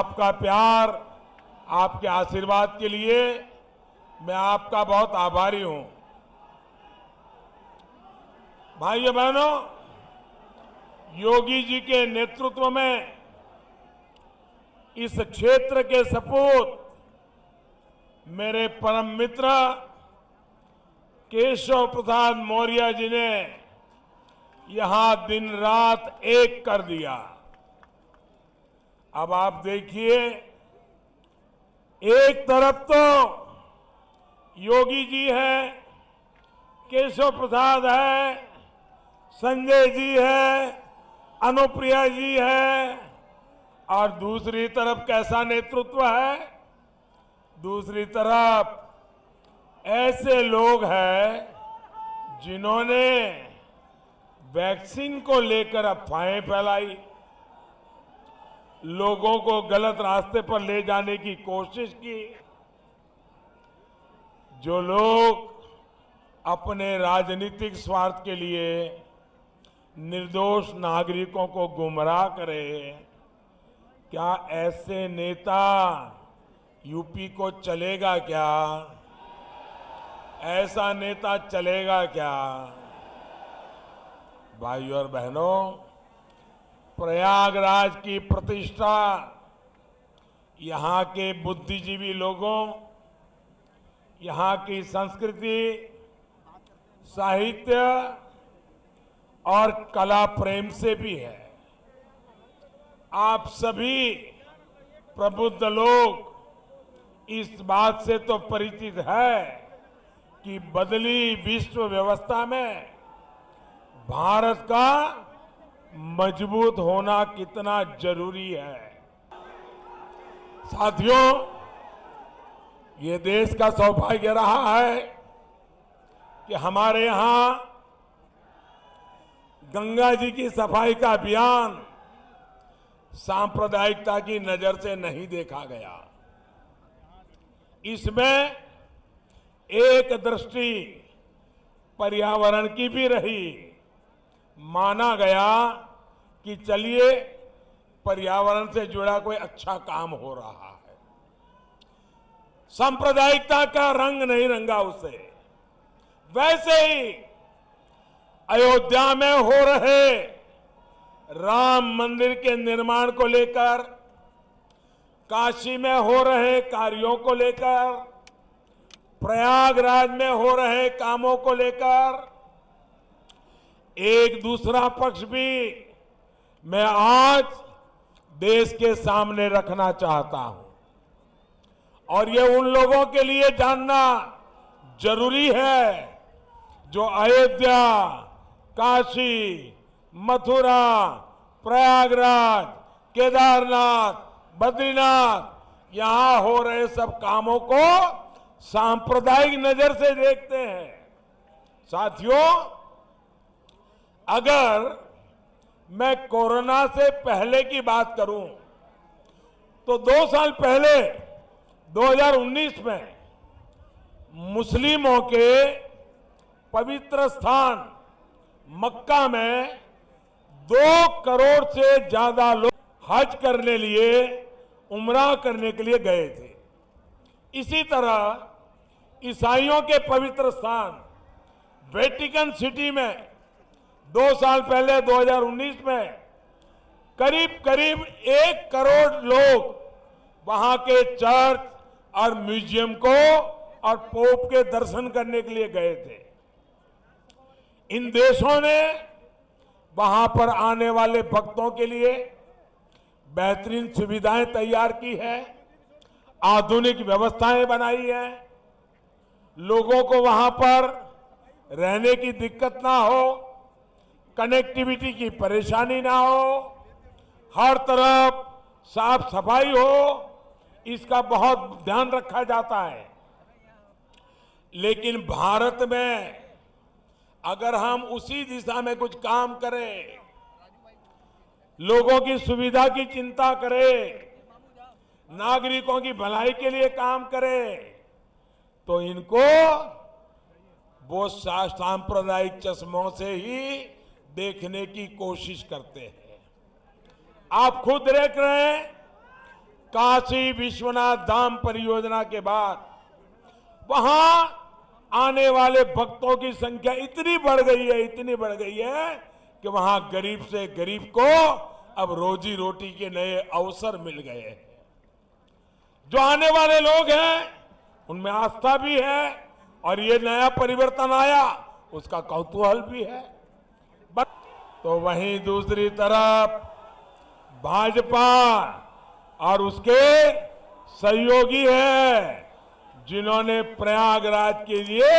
आपका प्यार, आपके आशीर्वाद के लिए मैं आपका बहुत आभारी हूं। भाइयों बहनों, योगी जी के नेतृत्व में इस क्षेत्र के सपूत मेरे परम मित्र केशव प्रसाद मौर्य जी ने यहां दिन रात एक कर दिया। अब आप देखिए, एक तरफ तो योगी जी है, केशव प्रसाद है, संजय जी है, अनुप्रिया जी है, और दूसरी तरफ कैसा नेतृत्व है? दूसरी तरफ ऐसे लोग हैं जिन्होंने वैक्सीन को लेकर अफवाहें फैलाई, लोगों को गलत रास्ते पर ले जाने की कोशिश की। जो लोग अपने राजनीतिक स्वार्थ के लिए निर्दोष नागरिकों को गुमराह करे, क्या ऐसे नेता यूपी को चलेगा क्या? ऐसा नेता चलेगा क्या? भाइयों और बहनों, प्रयागराज की प्रतिष्ठा, यहाँ के बुद्धिजीवी लोगों, यहाँ की संस्कृति, साहित्य और कला प्रेम से भी है। आप सभी प्रबुद्ध लोग इस बात से तो परिचित है कि बदली विश्व व्यवस्था में भारत का मजबूत होना कितना जरूरी है। साथियों, ये देश का सौभाग्य रहा है कि हमारे यहां गंगा जी की सफाई का अभियान सांप्रदायिकता की नजर से नहीं देखा गया। इसमें एक दृष्टि पर्यावरण की भी रही। माना गया कि चलिए पर्यावरण से जुड़ा कोई अच्छा काम हो रहा है। सांप्रदायिकता का रंग नहीं रंगा उसे। वैसे ही अयोध्या में हो रहे राम मंदिर के निर्माण को लेकर, काशी में हो रहे कार्यों को लेकर, प्रयागराज में हो रहे कामों को लेकर एक दूसरा पक्ष भी मैं आज देश के सामने रखना चाहता हूं। और ये उन लोगों के लिए जानना जरूरी है जो अयोध्या, काशी, मथुरा, प्रयागराज, केदारनाथ, बद्रीनाथ, यहां हो रहे सब कामों को सांप्रदायिक नजर से देखते हैं। साथियों, अगर मैं कोरोना से पहले की बात करूं तो 2 साल पहले 2019 में मुस्लिमों के पवित्र स्थान मक्का में 2 करोड़ से ज्यादा लोग हज करने लिए, उम्रा करने के लिए गए थे। इसी तरह ईसाइयों के पवित्र स्थान वेटिकन सिटी में 2 साल पहले 2019 में करीब करीब 1 करोड़ लोग वहां के चर्च और म्यूजियम को और पोप के दर्शन करने के लिए गए थे। इन देशों ने वहां पर आने वाले भक्तों के लिए बेहतरीन सुविधाएं तैयार की है, आधुनिक व्यवस्थाएं बनाई है, लोगों को वहां पर रहने की दिक्कत ना हो, कनेक्टिविटी की परेशानी ना हो, हर तरफ साफ सफाई हो, इसका बहुत ध्यान रखा जाता है। लेकिन भारत में अगर हम उसी दिशा में कुछ काम करें, लोगों की सुविधा की चिंता करें, नागरिकों की भलाई के लिए काम करें, तो इनको वो सांप्रदायिक चश्मों से ही देखने की कोशिश करते हैं। आप खुद देख रहे हैं, काशी विश्वनाथ धाम परियोजना के बाद वहां आने वाले भक्तों की संख्या इतनी बढ़ गई है कि वहां गरीब से गरीब को अब रोजी रोटी के नए अवसर मिल गए हैं। जो आने वाले लोग हैं उनमें आस्था भी है और ये नया परिवर्तन आया उसका कौतूहल भी है। तो वहीं दूसरी तरफ भाजपा और उसके सहयोगी हैं जिन्होंने प्रयागराज के लिए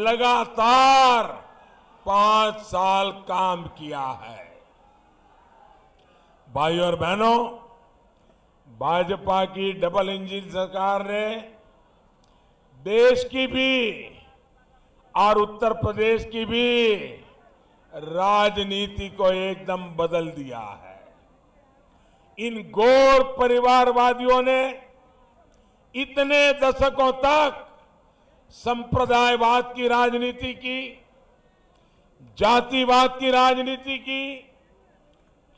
लगातार 5 साल काम किया है। भाइयों और बहनों, भाजपा की डबल इंजन सरकार ने देश की भी और उत्तर प्रदेश की भी राजनीति को एकदम बदल दिया है। इन गौर परिवारवादियों ने इतने दशकों तक संप्रदायवाद की राजनीति की, जातिवाद की राजनीति की,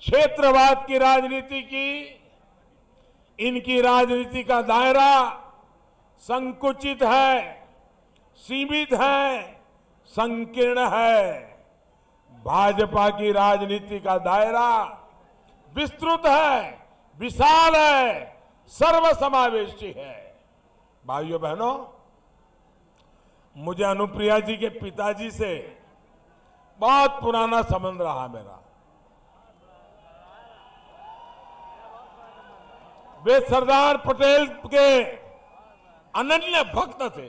क्षेत्रवाद की राजनीति की। इनकी राजनीति का दायरा संकुचित है, सीमित है, संकीर्ण है। भाजपा की राजनीति का दायरा विस्तृत है, विशाल है, सर्वसमावेशी है। भाइयों बहनों, मुझे अनुप्रिया जी के पिताजी से बहुत पुराना संबंध रहा मेरा। वे सरदार पटेल के अनन्य भक्त थे।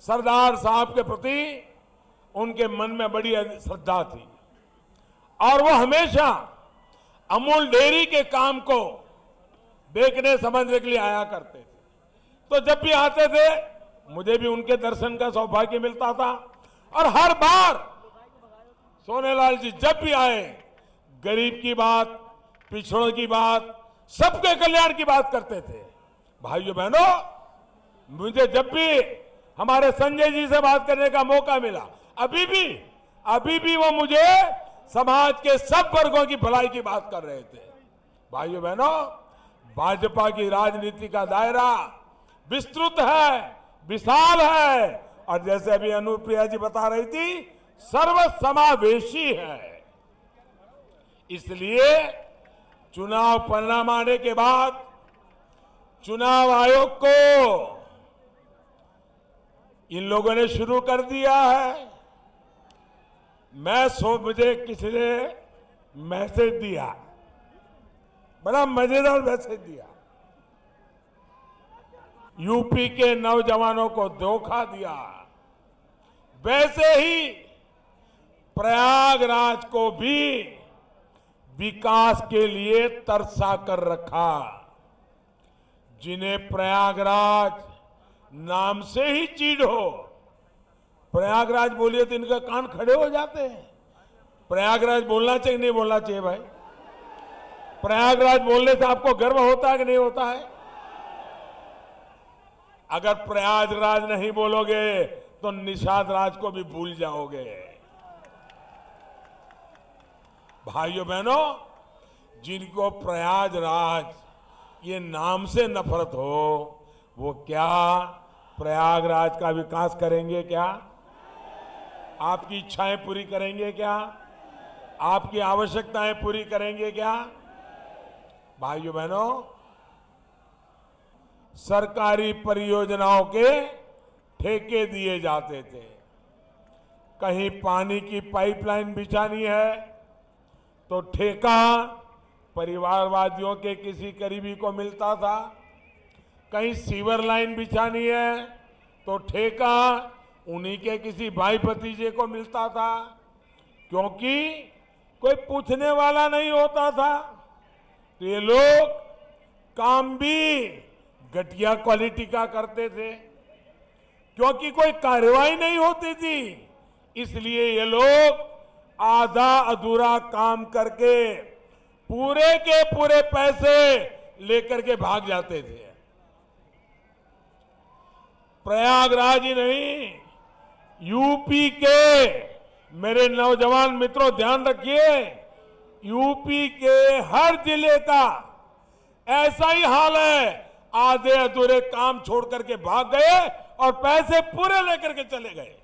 सरदार साहब के प्रति उनके मन में बड़ी श्रद्धा थी और वो हमेशा अमूल डेयरी के काम को देखने समझने के लिए आया करते थे। तो जब भी आते थे मुझे भी उनके दर्शन का सौभाग्य मिलता था और हर बार सोनेलाल जी जब भी आए गरीब की बात, पिछड़ों की बात, सबके कल्याण की बात करते थे। भाइयों बहनों, मुझे जब भी हमारे संजय जी से बात करने का मौका मिला, अभी भी वो मुझे समाज के सब वर्गों की भलाई की बात कर रहे थे। भाइयों बहनों, भाजपा की राजनीति का दायरा विस्तृत है, विशाल है और जैसे अभी अनुप्रिया जी बता रही थी, सर्वसमावेशी है। इसलिए चुनाव परिणाम आने के बाद चुनाव आयोग को इन लोगों ने शुरू कर दिया है। मुझे किसी ने मैसेज दिया, बड़ा मजेदार मैसेज दिया। यूपी के नौजवानों को धोखा दिया, वैसे ही प्रयागराज को भी विकास के लिए तरसा कर रखा। जिन्हें प्रयागराज नाम से ही चीड़ हो, प्रयागराज बोलिए तो इनका कान खड़े हो जाते हैं। प्रयागराज बोलना चाहिए नहीं बोलना चाहिए भाई? प्रयागराज बोलने से आपको गर्व होता है कि नहीं होता है? अगर प्रयागराज नहीं बोलोगे तो निषाद राज को भी भूल जाओगे। भाइयों बहनों, जिनको प्रयागराज ये नाम से नफरत हो, वो क्या प्रयागराज का विकास करेंगे? क्या आपकी इच्छाएं पूरी करेंगे? क्या आपकी आवश्यकताएं पूरी करेंगे? क्या भाइयों बहनों, सरकारी परियोजनाओं के ठेके दिए जाते थे। कहीं पानी की पाइपलाइन बिछानी है तो ठेका परिवारवादियों के किसी करीबी को मिलता था। कहीं सीवर लाइन बिछानी है तो ठेका उन्हीं के किसी भाई भतीजे को मिलता था, क्योंकि कोई पूछने वाला नहीं होता था। तो ये लोग काम भी घटिया क्वालिटी का करते थे, क्योंकि कोई कार्रवाई नहीं होती थी। इसलिए ये लोग आधा अधूरा काम करके पूरे के पूरे पैसे लेकर के भाग जाते थे। प्रयागराज ही नहीं, यूपी के मेरे नौजवान मित्रों ध्यान रखिए, यूपी के हर जिले का ऐसा ही हाल है, आधे अधूरे काम छोड़ करके भाग गए और पैसे पूरे लेकर के चले गए।